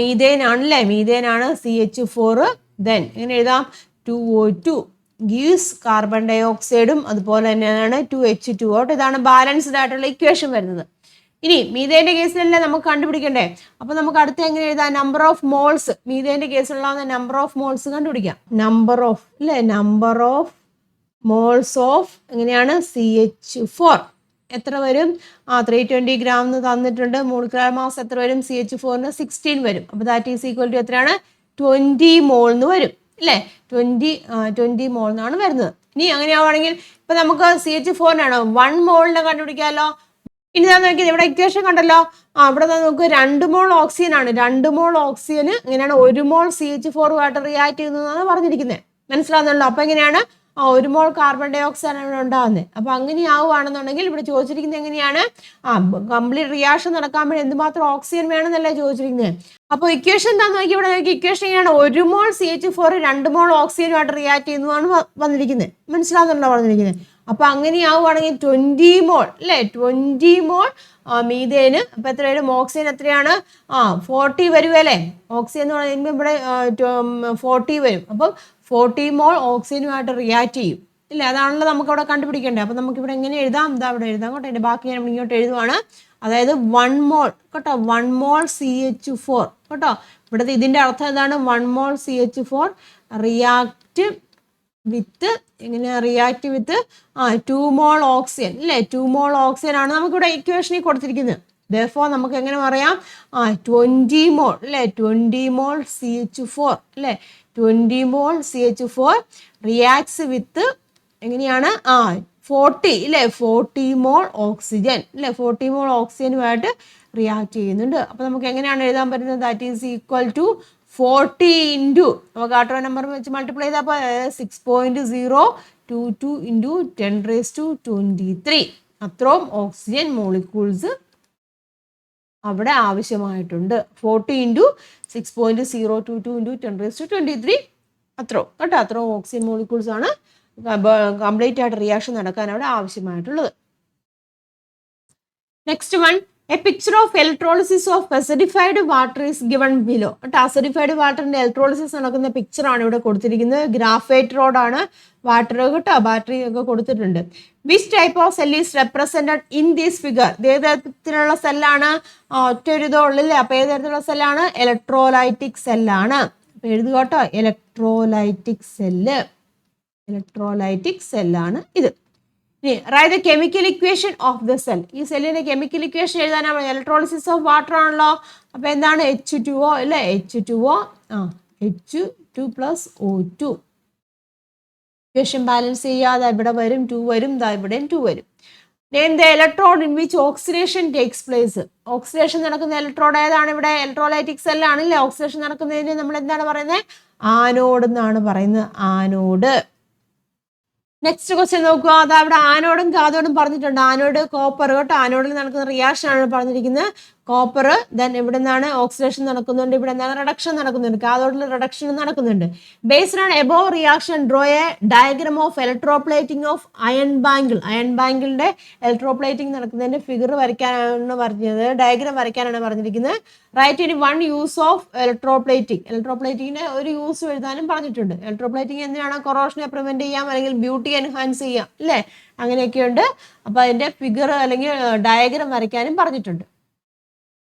മീഥേൻ ആണല്ലേ? മീഥേൻ ആണ് CH4. ദെൻ എങ്ങനെ എഴുതാം? 2O2 ഗീവ്സ് കാർബൺ ഡൈ ഓക്സൈഡും അതുപോലെ തന്നെയാണ് 2H2O. ഇതാണ് ബാലൻസ്ഡ് ആയിട്ടുള്ള ഇക്വേഷൻ വരുന്നത്. ഇനി മീഥേന്റെ കേസിലല്ലേ നമുക്ക് കണ്ടുപിടിക്കണ്ടേ? അപ്പൊ നമുക്ക് അടുത്ത് എങ്ങനെ എഴുതാം? Number of moles. മീഥേന്റെ കേസിലുള്ള നമ്പർ ഓഫ് മോൾസ് കണ്ടുപിടിക്കാം. നമ്പർ ഓഫ് അല്ലേ? നമ്പർ ഓഫ് മോൾസ് ഓഫ് എങ്ങനെയാണ്? CH4 എത്ര വരും? 320 ഗ്രാം എന്ന് തന്നിട്ടുണ്ട്. മോളിക്കുലർ മാസ് എത്ര വരും? CH4 16 വരും. അപ്പോൾ ദാറ്റ് ഈസ് ഈക്വൽ ടു എത്രയാണ്? 20 മോൾ എന്ന് വരും അല്ലേ? 20 മോൾ എന്നാണ് വരുന്നത്. ഇനി അങ്ങനെയാവുകയാണെങ്കിൽ ഇപ്പൊ നമുക്ക് CH4 1 മോളിനെ കണ്ടുപിടിക്കാമല്ലോ. ഇനി നോക്കിയത് ഇവിടെ ഇക്വേഷൻ കണ്ടല്ലോ. ഇവിടെ നമുക്ക് 2 മോൾ ഓക്സിജൻ ആണ്. 2 മോൾ ഓക്സിജന് എങ്ങനെയാണ് 1 മോൾ CH4 റിയാക്ട് ചെയ്യുന്നതാണ് പറഞ്ഞിരിക്കുന്നത്. മനസ്സിലാവുന്നല്ലോ? അപ്പൊ എങ്ങനെയാണ് 1 മോൾ കാർബൺ ഡൈ ഓക്സൈഡ് ആണ് ഉണ്ടാകുന്നത്. അപ്പൊ അങ്ങനെ ആവുകയാണെന്നുണ്ടെങ്കിൽ ഇവിടെ ചോദിച്ചിരിക്കുന്നത് എങ്ങനെയാണ്? കംപ്ലീറ്റ് റിയാക്ഷൻ നടക്കാൻ വേണ്ടി എന്തുമാത്രം ഓക്സിജൻ വേണമെന്നല്ലേ ചോദിച്ചിരിക്കുന്നത്. അപ്പൊ ഇക്വേഷൻ എന്താന്ന് നോക്കി ഇവിടെ നോക്കി. ഇക്വേഷൻ എങ്ങനെയാണ്? 1 മോൾ CH4 2 മോൾ ഓക്സിജനുമായിട്ട് റിയാക്ട് ചെയ്യുന്നതാണ് വന്നിരിക്കുന്നത്. മനസ്സിലാവുന്നല്ലോ പറഞ്ഞിരിക്കുന്നത്. അപ്പൊ അങ്ങനെ ആവുകയാണെങ്കിൽ 20 മോൾ അല്ലേ? 20 മോൾ മീഥേന്. അപ്പൊ എത്ര വരും? ഓക്സിജൻ എത്രയാണ്? 40 വരുമല്ലേ? ഓക്സിജൻ എന്ന് പറയുമ്പോൾ ഇവിടെ 40 വരും. അപ്പം 40 മോൾ ഓക്സിജനുമായിട്ട് റിയാക്ട് ചെയ്യും ഇല്ലേ? അതാണല്ലോ നമുക്ക് അവിടെ കണ്ടുപിടിക്കേണ്ടത്. അപ്പൊ നമുക്ക് ഇവിടെ എങ്ങനെ എഴുതാം? ഇതാ ഇവിടെ എഴുതാം കേട്ടോ. അതിന്റെ ബാക്കി ഞാൻ ഇങ്ങോട്ട് എഴുതുവാണ്. അതായത് 1 മോൾ കേട്ടോ. 1 മോൾ CH4 കേട്ടോ. ഇവിടുത്തെ ഇതിന്റെ അർത്ഥം എന്താണ്? 1 മോൾ CH4 റിയാക്ട് വിത്ത് എങ്ങനെ? റിയാക്ട് വിത്ത് 2 മോൾ ഓക്സിജൻ അല്ലേ? 2 മോൾ ഓക്സിജൻ ആണ് നമുക്കിവിടെ ഇക്വേഷനിൽ കൊടുത്തിരിക്കുന്നത്. therefore നമുക്ക് എങ്ങനെ പറയാം? 20 മോൾ അല്ലേ? 20 മോൾ CH4 അല്ലേ? 20 മോൾ CH4 റിയാക്ട്സ് വിത്ത് എങ്ങനെയാണ്? 40 അല്ലേ? 40 മോൾ ഓക്സിജൻ അല്ലേ? 40 മോൾ ഓക്സിജനുമായിട്ട് റിയാക്ട് ചെയ്യുന്നുണ്ട്. അപ്പൊ നമുക്ക് എങ്ങനെയാണ് എഴുതാൻ പറ്റുന്നത്? That is equal to 40 into നമുക്ക് ആട്ടോ നമ്പർ വെച്ച് മൾട്ടിപ്ലൈ ചെയ്തപ്പോൾ 6.022 ഇൻറ്റു 10⁻23 അത്രയും ഓക്സിജൻ മോളിക്യൂൾസ് അവിടെ ആവശ്യമായിട്ടുണ്ട്. 40 ഇൻറ്റു 6.022 ഇൻറ്റു 10⁻23 അത്രയും കേട്ടോ. അത്രയും ഓക്സിജൻ മോളിക്യൂൾസ് ആണ് കംപ്ലീറ്റ് ആയിട്ട് റിയാക്ഷൻ നടക്കാൻ അവിടെ ആവശ്യമായിട്ടുള്ളത്. Next one, a picture of electrolysis of acidified water is given below. Acidified വാട്ടറിന്റെ ഇലക്ട്രോളിസിസ് നടക്കുന്ന പിക്ചർ ആണ് ഇവിടെ കൊടുത്തിരിക്കുന്നത്. ഗ്രാഫൈറ്റ് റോഡ് ആണ്, വാട്ടർ കേട്ടോ, ബാറ്ററി ഒക്കെ കൊടുത്തിട്ടുണ്ട്. Which type of cell is represented in this figure? ഏത് തരത്തിലുള്ള സെല്ലാണ്? ഒറ്റ ഒരു ഇതേ ഉള്ളില്ലേ? അപ്പൊ ഏത് തരത്തിലുള്ള സെല്ലാണ്? ഇലക്ട്രോലൈറ്റിക് സെല്ലാണ്. അപ്പൊ എഴുതുക കേട്ടോ, ഇലക്ട്രോലൈറ്റിക് സെല്ല്. ഇലക്ട്രോലൈറ്റിക് സെല്ലാണ് ഇത്. Right the chemical equation of the cell. ഈ സെല്ലിന്റെ കെമിക്കൽ ഇക്വേഷൻ എഴുതാനാണ്. ഇലക്ട്രോളിസിസ് ഓഫ് വാട്ടർ ആണല്ലോ. അപ്പൊ എന്താണ്? H2O അല്ലേ? H2O H2 + O2. Equation balance ചെയ്യാതെ ഇവിടെ വരും 2 വരും, ഇവിടെയും 2 വരും. Name the electrode in which oxidation takes place. Oxidation നടക്കുന്ന ഇലക്ട്രോഡ് ഏതാണ്? ഇവിടെ ഇലക്ട്രോലൈറ്റിക് സെൽ ആണല്ലേ. ഓക്സിഡേഷൻ നടക്കുന്നതിന് നമ്മൾ എന്താണ് പറയുന്നത്? ആനോഡ് എന്നാണ് പറയുന്നത്. ആനോഡ്. നെക്സ്റ്റ് ക്വസ്റ്റ്യൻ നോക്കുക. അതാ ഇവിടെ ആനോഡും കാഥോഡും പറഞ്ഞിട്ടുണ്ട്. ആനോഡ് കോപ്പർ കേട്ടോ. ആനോഡിൽ നടക്കുന്ന റിയാക്ഷൻ ആണ് പറഞ്ഞിരിക്കുന്നത്. കോപ്പർ. ദെൻ ഇവിടെ നിന്നാണ് ഓക്സിഡേഷൻ നടക്കുന്നുണ്ട്, ഇവിടെ എന്താണ് റിഡക്ഷൻ നടക്കുന്നുണ്ട്. കാഥോഡിൽ റിഡക്ഷൻ നടക്കുന്നുണ്ട്. Based on above reaction draw a diagram of electroplating of iron bangle. Iron ബാങ്കിളിന്റെ ഇലക്ട്രോപ്ലേറ്റിംഗ് നടക്കുന്നതിന്റെ ഫിഗർ വരയ്ക്കാനാണ് പറഞ്ഞത്, ഡയഗ്രാം വരയ്ക്കാനാണ് പറഞ്ഞിരിക്കുന്നത്. റൈറ്റ് ഇനി വൺ യൂസ് ഓഫ് ഇലക്ട്രോപ്ലേറ്റിംഗ്. ഇലക്ട്രോപ്ലേറ്റിംഗിന്റെ ഒരു യൂസ് എഴുതാനും പറഞ്ഞിട്ടുണ്ട്. ഇലക്ട്രോപ്ലേറ്റിംഗ് എന്തിനാണ്? കൊറോഷനെ പ്രിവെന്റ് ചെയ്യാം, അല്ലെങ്കിൽ ബ്യൂട്ടി എൻഹാൻസ് ചെയ്യാം അല്ലേ, അങ്ങനെയൊക്കെയുണ്ട്. അപ്പൊ അതിന്റെ ഫിഗർ അല്ലെങ്കിൽ ഡയഗ്രാം വരയ്ക്കാനും പറഞ്ഞിട്ടുണ്ട്.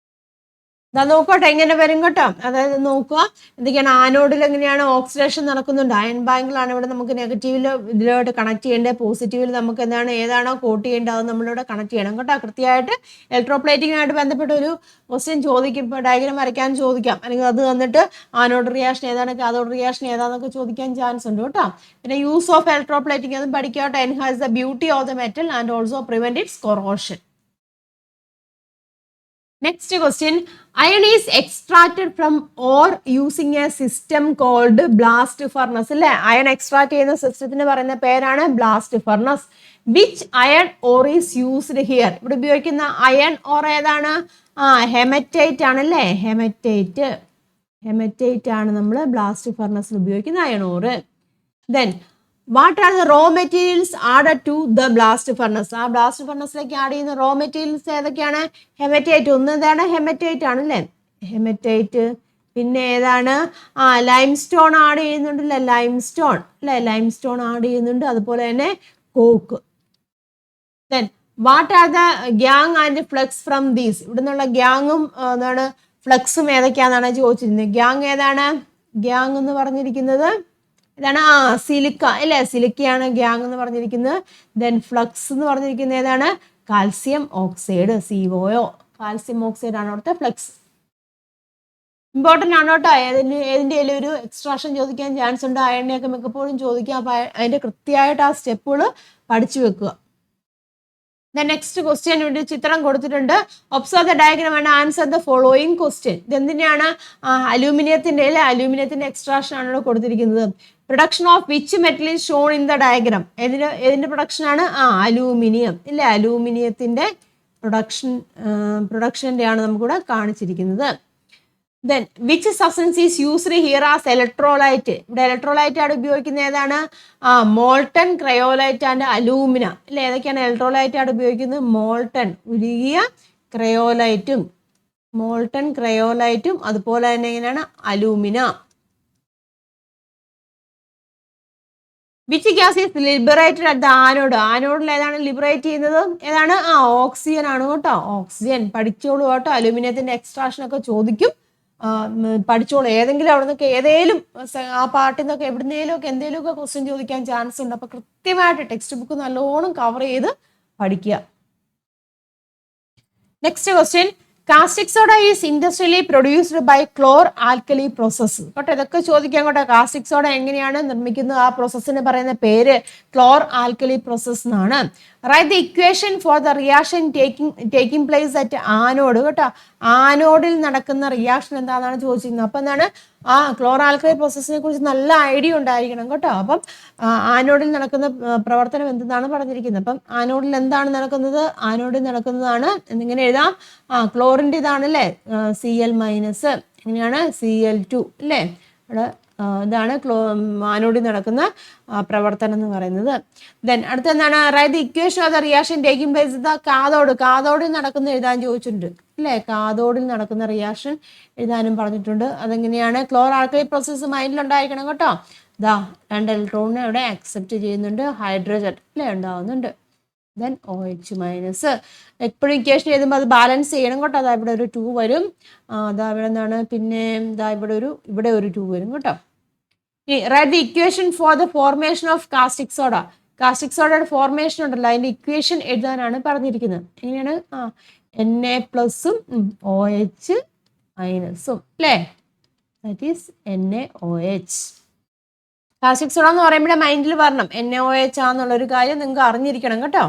നോക്കട്ടെ എങ്ങനെ വരും കേട്ടോ. അതായത് നോക്കുക എന്തൊക്കെയാണ് ആനോഡിൽ എങ്ങനെയാണ് ഓക്സിഡേഷൻ നടക്കുന്നുണ്ട്. അയൺ ബാങ്കിലാണ് ഇവിടെ നമുക്ക് നെഗറ്റീവിൽ ഇതിലോട്ട് കണക്ട് ചെയ്യേണ്ടത്, പോസിറ്റീവിൽ നമുക്ക് എന്താണ് ഏതാണോ കോട്ട് ചെയ്യേണ്ടത് അത് നമ്മളിവിടെ കണക്ട് ചെയ്യണം കേട്ടോ. കൃത്യമായിട്ട് ഇലക്ട്രോപ്ലേറ്റിങ്ങുമായിട്ട് ബന്ധപ്പെട്ട ഒരു ക്വസ്റ്റ്യൻ ചോദിക്കും, ഇപ്പോൾ ഡയഗ്രാം വരയ്ക്കാൻ ചോദിക്കാം, അല്ലെങ്കിൽ അത് വന്നിട്ട് ആനോഡ് റിയാക്ഷൻ ഏതാണ് കാഥോഡ് റിയാക്ഷൻ ഏതാണെന്നൊക്കെ ചോദിക്കാൻ ചാൻസ് ഉണ്ട് കേട്ടോ. പിന്നെ യൂസ് ഓഫ് ഇലക്ട്രോപ്ലേറ്റിംഗ് അതും പഠിക്കാട്ടെ. Enhance the beauty of the metal and also prevent its corrosion. Next question, iron is extracted from ore using a system called blast furnace. അല്ലേ, iron extract ചെയ്യുന്ന സിസ്റ്റത്തിന് പറയുന്ന പേരാണ് blast furnace. Which iron or is used here? ഇവിടെ ഉപയോഗിക്കുന്ന iron or ഏതാണ്? Hematite ആണ് അല്ലേ, ഹെമറ്റൈറ്റ് ആണ് നമ്മൾ ബ്ലാസ്റ്റ് ഫർണസിൽ ഉപയോഗിക്കുന്ന iron ore. Then what are the raw materials added to the blast furnace? ആ ബ്ലാസ്റ്റ് ഫർണസിലേക്ക് ആഡ് ചെയ്യുന്ന റോ മെറ്റീരിയൽസ് ഏതൊക്കെയാണ്? ഹെമറ്റൈറ്റ്, ഒന്ന് ഏതാണ്? ഹെമറ്റൈറ്റ് ആണ് അല്ലേ, ഹെമറ്റൈറ്റ്. പിന്നെ ഏതാണ്? ലൈം സ്റ്റോൺ ആഡ് ചെയ്യുന്നുണ്ടല്ലേ, ലൈംസ്റ്റോൺ അല്ലേ, ലൈംസ്റ്റോൺ ആഡ് ചെയ്യുന്നുണ്ട്. അതുപോലെ തന്നെ coke. Then what are the gangue and flux from these? ഇവിടെ നിന്നുള്ള ഗ്യാങ്ങും എന്താണ് ഫ്ലക്സും ഏതൊക്കെയാണെന്നാണ് ചോദിച്ചിരുന്നത്. ഗ്യാങ് ഏതാണ്? ഗ്യാങ് എന്ന് പറഞ്ഞിരിക്കുന്നത് ഏതാണ്? സിലിക്ക അല്ലേ, സിലിക്കയാണ് ഗ്യാങ് എന്ന് പറഞ്ഞിരിക്കുന്നത്. ദെൻ ഫ്ലക്സ് എന്ന് പറഞ്ഞിരിക്കുന്നത് ഏതാണ്? Calcium oxide, CO, calcium oxide ആണ് അവിടുത്തെ ഫ്ലക്സ്. ഇമ്പോർട്ടൻ്റ് ആണ് കേട്ടോ. ഏതിൻ്റെ ഒരു എക്സ്ട്രാക്ഷൻ ചോദിക്കാൻ ചാൻസ് ഉണ്ട്, അയണിനെയൊക്കെ മിക്കപ്പോഴും ചോദിക്കാം. അപ്പം അതിൻ്റെ കൃത്യമായിട്ട് ആ സ്റ്റെപ്പുകൾ പഠിച്ചു വെക്കുക. നെക്സ്റ്റ് ക്വസ്റ്റ്യൻ ഇവിടെ ചിത്രം കൊടുത്തിട്ടുണ്ട്. Observe the diagram and answer the following question. ഇത് എന്തിനാണ്? അലൂമിനിയത്തിന്റെ എക്സ്ട്രാക്ഷൻ ആണ് ഇവിടെ കൊടുത്തിരിക്കുന്നത്. Production of which metal is shown in the diagram? ഏതിന്റെ പ്രൊഡക്ഷൻ ആണ്? അലൂമിനിയം ഇല്ലേ, അലൂമിനിയത്തിന്റെ പ്രൊഡക്ഷന്റെ ആണ് നമുക്കിവിടെ കാണിച്ചിരിക്കുന്നത്. Then which substance is used here as electrolyte? ഇവിടെ ഇലക്ട്രോലൈറ്റ് ആണ് ഉപയോഗിക്കുന്നത് ഏതാണ്? മോൾട്ടൺ, ക്രയോലൈറ്റ് ആൻഡ് അലൂമിന അല്ലെ. ഏതൊക്കെയാണ് ഇലക്ട്രോലൈറ്റ് ആണ് ഉപയോഗിക്കുന്നത്? മോൾട്ടൺ ഉരുകിയ ക്രയോലൈറ്റും, അതുപോലെ തന്നെ എങ്ങനെയാണ്? Alumina. Which gas is liberated at the anode? ആനോഡിൽ ഏതാണ് ലിബറേറ്റ് ചെയ്യുന്നത്? ഏതാണ്? ഓക്സിജൻ ആണ് കേട്ടോ, ഓക്സിജൻ. പഠിച്ചോളൂ കേട്ടോ, അലൂമിനിയത്തിന്റെ എക്സ്ട്രാക്ഷൻ ഒക്കെ ചോദിക്കും, പഠിച്ചോളൂ. ഏതെങ്കിലും അവിടെ നിന്നൊക്കെ ഏതെങ്കിലും ആ പാർട്ടിൽ നിന്നൊക്കെ എവിടുന്നേലും ഒക്കെ എന്തെങ്കിലും ഒക്കെ ക്വസ്റ്റ്യൻ ചോദിക്കാൻ ചാൻസ് ഉണ്ട്. അപ്പൊ കൃത്യമായിട്ട് ടെക്സ്റ്റ് ബുക്ക് നല്ലോണം കവർ ചെയ്ത് പഠിക്കുക. Next question, caustic soda is industrially produced by chlor alkali process. കേട്ടോ, ഇതൊക്കെ ചോദിക്കാൻ കേട്ടോ. കാസ്റ്റിക് സോഡ എങ്ങനെയാണ് നിർമ്മിക്കുന്നത്? ആ പ്രോസസ്സിന് പറയുന്ന പേര് ക്ലോർ ആൽക്കലി പ്രോസസ് എന്നാണ്. Write the equation for the reaction taking place at anode. കേട്ടോ, ആനോഡിൽ നടക്കുന്ന റിയാക്ഷൻ എന്താണെന്നാണ് ചോദിച്ചിരുന്നത്. അപ്പം എന്താണ്? ക്ലോർ ആൽക്കലി പ്രോസസ്സിനെ കുറിച്ച് നല്ല ഐഡിയ ഉണ്ടായിരിക്കണം കേട്ടോ. അപ്പം ആനോഡിൽ നടക്കുന്ന പ്രവർത്തനം എന്തെന്നാണ് പറഞ്ഞിരിക്കുന്നത്. അപ്പം ആനോഡിൽ എന്താണ് നടക്കുന്നത്? ആനോഡിൽ നടക്കുന്നതാണ് എന്നിങ്ങനെ എഴുതാം. ക്ലോറിൻ്റെ ഇതാണ് അല്ലേ, Cl-, എങ്ങനെയാണ്? Cl2 അല്ലേ. അവിടെ ഇതാണ് ആനോഡിൽ നടക്കുന്ന പ്രവർത്തനം എന്ന് പറയുന്നത്. ദെൻ അടുത്ത എന്താണ്? Write the equation of the reaction taking place the cathode. കാഥോഡിൽ നടക്കുന്ന എഴുതാൻ ചോദിച്ചിട്ടുണ്ട് അല്ലേ. കാഥോഡിൽ നടക്കുന്ന റിയാക്ഷൻ എഴുതാനും പറഞ്ഞിട്ടുണ്ട്. അതെങ്ങനെയാണ്? ക്ലോർ ആൽക്കലി പ്രോസസ്സ് മൈൻഡിലുണ്ടായിരിക്കണം കേട്ടോ. 2 ഇലക്ട്രോണിനെ അവിടെ അക്സെപ്റ്റ് ചെയ്യുന്നുണ്ട്, ഹൈഡ്രജൻ അല്ലേ ഉണ്ടാവുന്നുണ്ട്. Then OH-. എപ്പോഴും ഇക്വേഷൻ എഴുതുമ്പോൾ അത് ബാലൻസ് ചെയ്യണം കേട്ടോ. അതാ ഇവിടെ ഒരു 2 വരും, ഇവിടെ എന്താണ്, പിന്നെ ഇവിടെ ഒരു 2 വരും കേട്ടോ. Write the equation for the formation of caustic soda. Caustic സോഡയുടെ ഫോർമേഷൻ ഉണ്ടല്ലോ, അതിന്റെ ഇക്വേഷൻ എഴുതാനാണ് പറഞ്ഞിരിക്കുന്നത്. എങ്ങനെയാണ്? Na+ഉം OH- അല്ലേ, that is NaOH. Caustic soda എന്ന് പറയുമ്പോൾ മൈൻഡിൽ വരണം NaOH ആന്നുള്ളൊരു കാര്യം നിങ്ങൾക്ക് അറിഞ്ഞിരിക്കണം കേട്ടോ.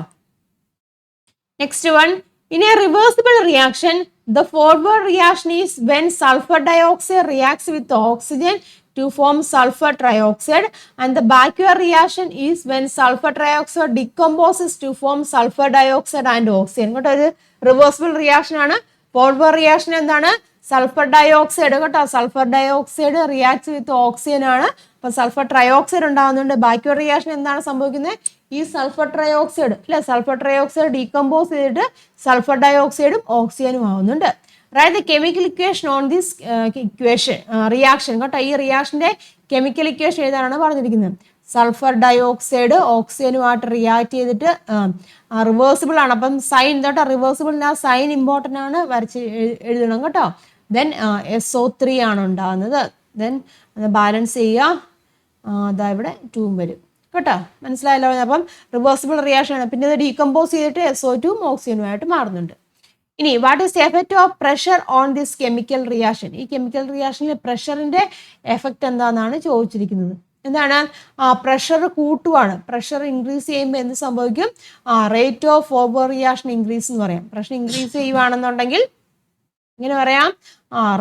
Next one, in A reversible reaction the forward reaction is when sulfur dioxide reacts with oxygen to form sulfur trioxide, and the backward reaction is when sulfur trioxide decomposes to form sulfur dioxide and oxygen. കേട്ടോ, ഇത് reversible reaction ആണ്. Forward reaction എന്താണ്? Sulphur dioxide കേട്ടോ. Sulphur dioxide react with oxygen ആണ്. അപ്പൊ sulphur trioxide ഉണ്ടാകുന്നുണ്ട്. Backward reaction എന്താണ് സംഭവിക്കുന്നത്? ഈ സൾഫർ ട്രയോക്സൈഡ് അല്ലെ, സൾഫർ ട്രയോക്സൈഡ് ഡീകമ്പോസ് ചെയ്തിട്ട് സൾഫർ ഡയോക്സൈഡും ഓക്സിജനും ആവുന്നുണ്ട്. Right the chemical equation on this reaction കേട്ടോ. ഈ റിയാക്ഷന്റെ കെമിക്കൽ ഇക്വേഷൻ എഴുതാനാണ് പറഞ്ഞിരിക്കുന്നത്. സൾഫർ ഡയോക്സൈഡ് ഓക്സിജനുമായിട്ട് റിയാക്ട് ചെയ്തിട്ട് റിവേഴ്സിബിൾ ആണ്. അപ്പം സൈൻ കേട്ടോ, റിവേഴ്സിബിളിന് ആ സൈൻ ഇമ്പോർട്ടൻ്റ് ആണ്, വരച്ച് എഴുതണം കേട്ടോ. ദെൻ SO3 ആണ് ഉണ്ടാകുന്നത്. ദെൻ ബാലൻസ് ചെയ്യുക, അതാ ഇവിടെ 2 വരും കേട്ടോ. മനസ്സിലായല്ലോ? അപ്പം റിവേഴ്സിബിൾ റിയാക്ഷൻ ആണ്. പിന്നെ ഇത് ഡീകമ്പോസ് ചെയ്തിട്ട് SO2 ഓക്സിജനുമായിട്ട് മാറുന്നുണ്ട്. ഇനി what is effect of pressure on this chemical reaction? ഈ കെമിക്കൽ റിയാക്ഷനിൽ പ്രഷറിന്റെ എഫക്റ്റ് എന്താണെന്നാണ് ചോദിച്ചിരിക്കുന്നത്. എന്താണ്? പ്രഷർ കൂട്ടുവാണ്. പ്രഷർ ഇൻക്രീസ് ചെയ്യുമ്പോൾ എന്ത് സംഭവിക്കും? Rate of forward reaction increase എന്ന് പറയാം. പ്രഷർ ഇൻക്രീസ് ചെയ്യുവാണെന്നുണ്ടെങ്കിൽ ഇങ്ങനെ പറയാം,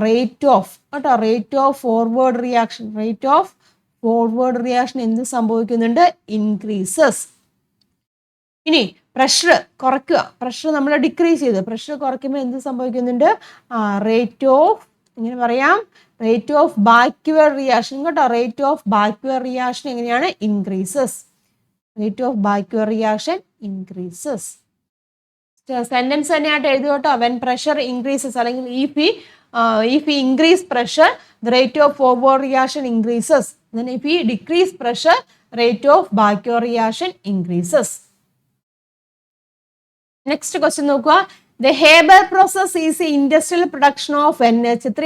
റേറ്റ് ഓഫ് കേട്ടോ, rate of forward reaction, rate of forward reaction എന്ത് സംഭവിക്കുന്നുണ്ട്? ഇൻക്രീസസ്. ഇനി പ്രഷർ കുറയ്ക്കുക, പ്രഷർ നമ്മൾ ഡിക്രീസ് ചെയ്ത് പ്രഷർ കുറയ്ക്കുമ്പോൾ എന്ത് സംഭവിക്കുന്നുണ്ട്? റേറ്റ് ഓഫ്, ഇങ്ങനെ പറയാം, റേറ്റ് ഓഫ് ബാക്ക്വേർഡ് റിയാക്ഷൻ കേട്ടോ. റേറ്റ് ഓഫ് ബാക്ക്വേർഡ് റിയാക്ഷൻ എങ്ങനെയാണ്? Increases. Rate of backward reaction increases. Sentence തന്നെയായിട്ട് എഴുതി കേട്ടോ. വെൻ പ്രഷർ ഇൻക്രീസസ്, അല്ലെങ്കിൽ if we increase pressure the rate of forward reaction increases, then if we decrease pressure rate of backward reaction increases. Next question നോക്കുക. The Haber process is the industrial production of NH3.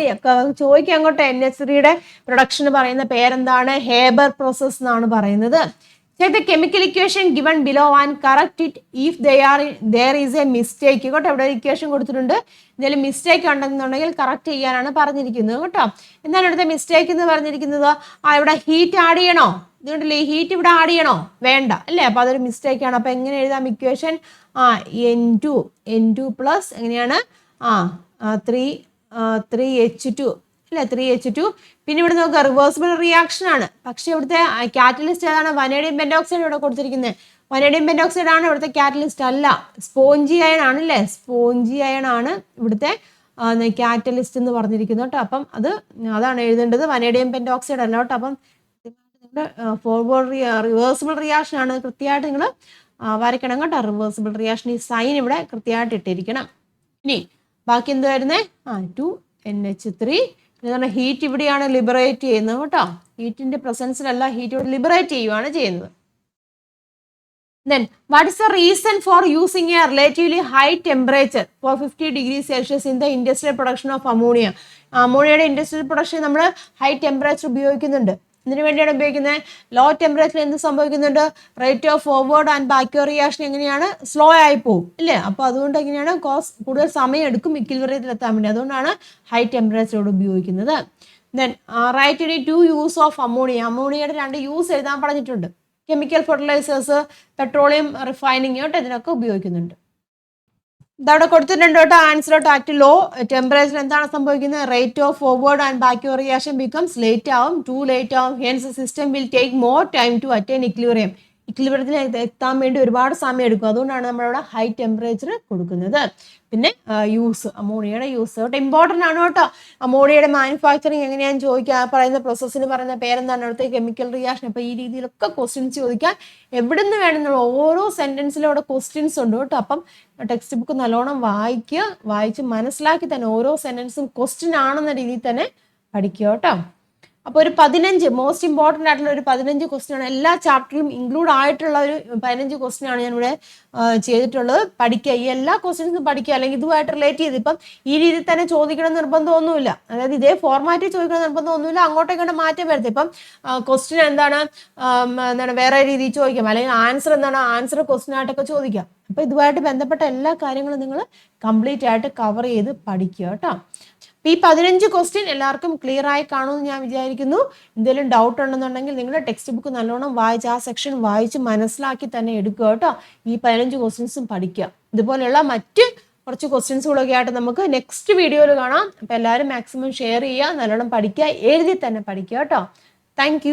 ചോദിക്കാം അങ്ങോട്ട്, NH3യുടെ production പറയുന്ന പേരെന്താണ്? Haber process എന്നാണ് പറയുന്നത്. Check the chemical equation given below and correct it if there is a mistake. കേട്ടോ, ഇവിടെ equation കൊടുത്തിട്ടുണ്ട്. എന്തെങ്കിലും മിസ്റ്റേക്ക് ഉണ്ടെന്നുണ്ടെങ്കിൽ കറക്റ്റ് ചെയ്യാനാണ് പറഞ്ഞിരിക്കുന്നത് കേട്ടോ. എന്താണ് ഇവിടുത്തെ മിസ്റ്റേക്ക് എന്ന് പറഞ്ഞിരിക്കുന്നത്? ഇവിടെ ഹീറ്റ് ആഡ് ചെയ്യണോ? ഇതുകൊണ്ടല്ലേ ഈ ഹീറ്റ് ഇവിടെ ആഡ് ചെയ്യണോ? വേണ്ട അല്ലേ? അപ്പൊ അതൊരു മിസ്റ്റേക്ക് ആണ്. അപ്പൊ എങ്ങനെ എഴുതാം ഇക്വേഷൻ? N2 പ്ലസ് എങ്ങനെയാണ്? 3H2 അല്ലേ, 3H2. പിന്നെ ഇവിടെ നോക്കുക, റിവേഴ്സിബിൾ റിയാക്ഷൻ ആണ്. പക്ഷെ ഇവിടുത്തെ കാറ്റലിസ്റ്റ് ഏതാണ്? വനേഡിയം പെന്റോക്സൈഡ് ഇവിടെ കൊടുത്തിരിക്കുന്നത്. വനേഡിയം പെന്റോക്സൈഡ് ആണ് ഇവിടുത്തെ കാറ്റലിസ്റ്റ് അല്ല, സ്പോഞ്ചി അയൺ ആണ് അല്ലേ, സ്പോഞ്ചി അയൺ ആണ് ഇവിടുത്തെ കാറ്റലിസ്റ്റ് എന്ന് പറഞ്ഞിരിക്കുന്നത് കേട്ടോ. അപ്പം അതാണ് എഴുതേണ്ടത്, വനേഡിയം പെന്റോക്സൈഡ് അല്ല കേട്ടോ. അപ്പം ഫോർവേഡ് റിവേഴ്സിബിൾ റിയാക്ഷൻ ആണ്, കൃത്യമായിട്ട് നിങ്ങൾ വരയ്ക്കണം കേട്ടോ. റിവേഴ്സിബിൾ റിയാക്ഷൻ ഈ സൈൻ ഇവിടെ കൃത്യമായിട്ട് ഇട്ടിരിക്കണം. ഇനി ബാക്കി എന്ത് വരുന്നേ? 2NH3. എന്ന് ഹീറ്റ് ഇവിടെയാണ് ലിബറേറ്റ് ചെയ്യുന്നത് കേട്ടോ. ഹീറ്റിന്റെ പ്രസൻസിലല്ല, ഹീറ്റ് ഇവിടെ ലിബറേറ്റ് ചെയ്യുകയാണ് ചെയ്യുന്നത്. Then what is the reason for using a relatively high temperature for 50 degrees Celsius in the industrial production of ammonia? അമോണിയയുടെ ഇൻഡസ്ട്രിയൽ പ്രൊഡക്ഷൻ നമ്മൾ ഹൈ ടെമ്പറേച്ചർ ഉപയോഗിക്കുന്നുണ്ട്. ഇതിനു വേണ്ടിയാണ് ഉപയോഗിക്കുന്നത്. ലോ ടെമ്പറേച്ചറിൽ എന്ത് സംഭവിക്കുന്നുണ്ട്? Rate of forward and backward reaction എങ്ങനെയാണ്? സ്ലോ ആയി പോകും അല്ലേ? അപ്പോൾ അതുകൊണ്ട് എങ്ങനെയാണ്? കൂടുതൽ സമയം എടുക്കും ഇക്വിലിബ്രിയത്തിൽ എത്താൻ വേണ്ടി. അതുകൊണ്ടാണ് ഹൈ ടെമ്പറേച്ചറോട് ഉപയോഗിക്കുന്നത്. ദെൻ റൈറ്റ് ഇനി 2 യൂസ് ഓഫ് അമോണിയ. അമോണിയയുടെ 2 യൂസ് എഴുതാൻ പറഞ്ഞിട്ടുണ്ട്. കെമിക്കൽ ഫെർട്ടിലൈസേഴ്സ്, പെട്രോളിയം റിഫൈനിങ് കേട്ടോ, ഇതിനൊക്കെ ഉപയോഗിക്കുന്നുണ്ട്. ഇതവിടെ കൊടുത്തിട്ടുണ്ട് കേട്ടോ. ആൻസർ അറ്റ് ലോ ടെമ്പറേച്ചർ എന്താണ് സംഭവിക്കുന്നത്? Rate of forward and backward reaction becomes late ആവും, ടു ലേറ്റ് ആവും. Hence system will take more time to attain equilibrium. ഇക്വിലിബ്രിയത്തിൽ എത്താൻ വേണ്ടി ഒരുപാട് സമയം എടുക്കും. അതുകൊണ്ടാണ് നമ്മളവിടെ ഹൈ ടെമ്പറേച്ചർ കൊടുക്കുന്നത്. പിന്നെ യൂസ്, അമോണിയയുടെ യൂസ് കേട്ടോ ഇമ്പോർട്ടൻ്റ് ആണ് കേട്ടോ. അമോണിയയുടെ മാനുഫാക്ചറിങ് എങ്ങനെയാണെന്ന് ചോദിക്കുക, പറയുന്ന പ്രോസസ്സിന് പറയുന്ന പേരെന്താണ്? അവിടുത്തെ കെമിക്കൽ റിയാക്ഷൻ. അപ്പോൾ ഈ രീതിയിലൊക്കെ ക്വസ്റ്റ്യൻസ് ചോദിക്കാൻ എവിടുന്ന് വേണമെന്നുള്ള ഓരോ സെൻറ്റൻസിലും അവിടെ ക്വസ്റ്റ്യൻസ് ഉണ്ട് കേട്ടോ. അപ്പം ടെക്സ്റ്റ് ബുക്ക് നല്ലോണം വായിക്കുക, വായിച്ച് മനസ്സിലാക്കി തന്നെ ഓരോ സെൻറ്റൻസും ക്വസ്റ്റ്യൻ ആണെന്ന രീതിയിൽ തന്നെ പഠിക്കുക കേട്ടോ. അപ്പോൾ ഒരു 15 മോസ്റ്റ് ഇമ്പോർട്ടൻ്റ് ആയിട്ടുള്ള ഒരു 15 ക്വസ്റ്റ്യൻ ആണ്. എല്ലാ ചാപ്റ്ററിലും ഇൻക്ലൂഡ് ആയിട്ടുള്ള ഒരു 15 ക്വസ്റ്റ്യൻ ആണ് ഞാനിവിടെ ചെയ്തിട്ടുള്ളത്. പഠിക്കുക, ഈ എല്ലാ ക്വസ്റ്റ്യൻസും പഠിക്കുക, അല്ലെങ്കിൽ ഇതുമായിട്ട് റിലേറ്റ് ചെയ്ത് ഇപ്പം ഈ രീതിയിൽ തന്നെ ചോദിക്കണം നിർബന്ധമൊന്നുമില്ല. അതായത് ഇതേ ഫോർമാറ്റിൽ ചോദിക്കണം നിർബന്ധമൊന്നുമില്ല, അങ്ങോട്ടേക്കൊണ്ട് മാറ്റം വരുത്തി. ഇപ്പം ക്വസ്റ്റ്യൻ എന്താണ് വേറെ രീതിയിൽ ചോദിക്കാം, അല്ലെങ്കിൽ ആൻസർ എന്താണ് ആൻസർ ക്വസ്റ്റ്യൻ ആയിട്ടൊക്കെ ചോദിക്കാം. അപ്പോൾ ഇതുമായിട്ട് ബന്ധപ്പെട്ട എല്ലാ കാര്യങ്ങളും നിങ്ങൾ കംപ്ലീറ്റ് ആയിട്ട് കവർ ചെയ്ത് പഠിക്കുക കേട്ടോ. ഈ 15 ക്വസ്റ്റ്യൻ എല്ലാവർക്കും ക്ലിയർ ആയി കാണുമെന്ന് ഞാൻ വിചാരിക്കുന്നു. എന്തെങ്കിലും ഡൗട്ട് ഉണ്ടെന്നുണ്ടെങ്കിൽ നിങ്ങൾ ടെക്സ്റ്റ് ബുക്ക് നല്ലോണം വായിച്ച് ആ സെക്ഷൻ വായിച്ച് മനസ്സിലാക്കി തന്നെ എടുക്കുക കേട്ടോ. ഈ 15 ക്വസ്റ്റ്യൻസും പഠിക്കുക. ഇതുപോലെയുള്ള മറ്റ് കുറച്ച് ക്വസ്റ്റ്യൻസുകളൊക്കെ ആയിട്ട് നമുക്ക് നെക്സ്റ്റ് വീഡിയോയിൽ കാണാം. അപ്പോൾ എല്ലാവരും മാക്സിമം ഷെയർ ചെയ്യുക, നല്ലോണം പഠിക്കുക, എഴുതി തന്നെ പഠിക്കുക കേട്ടോ. താങ്ക്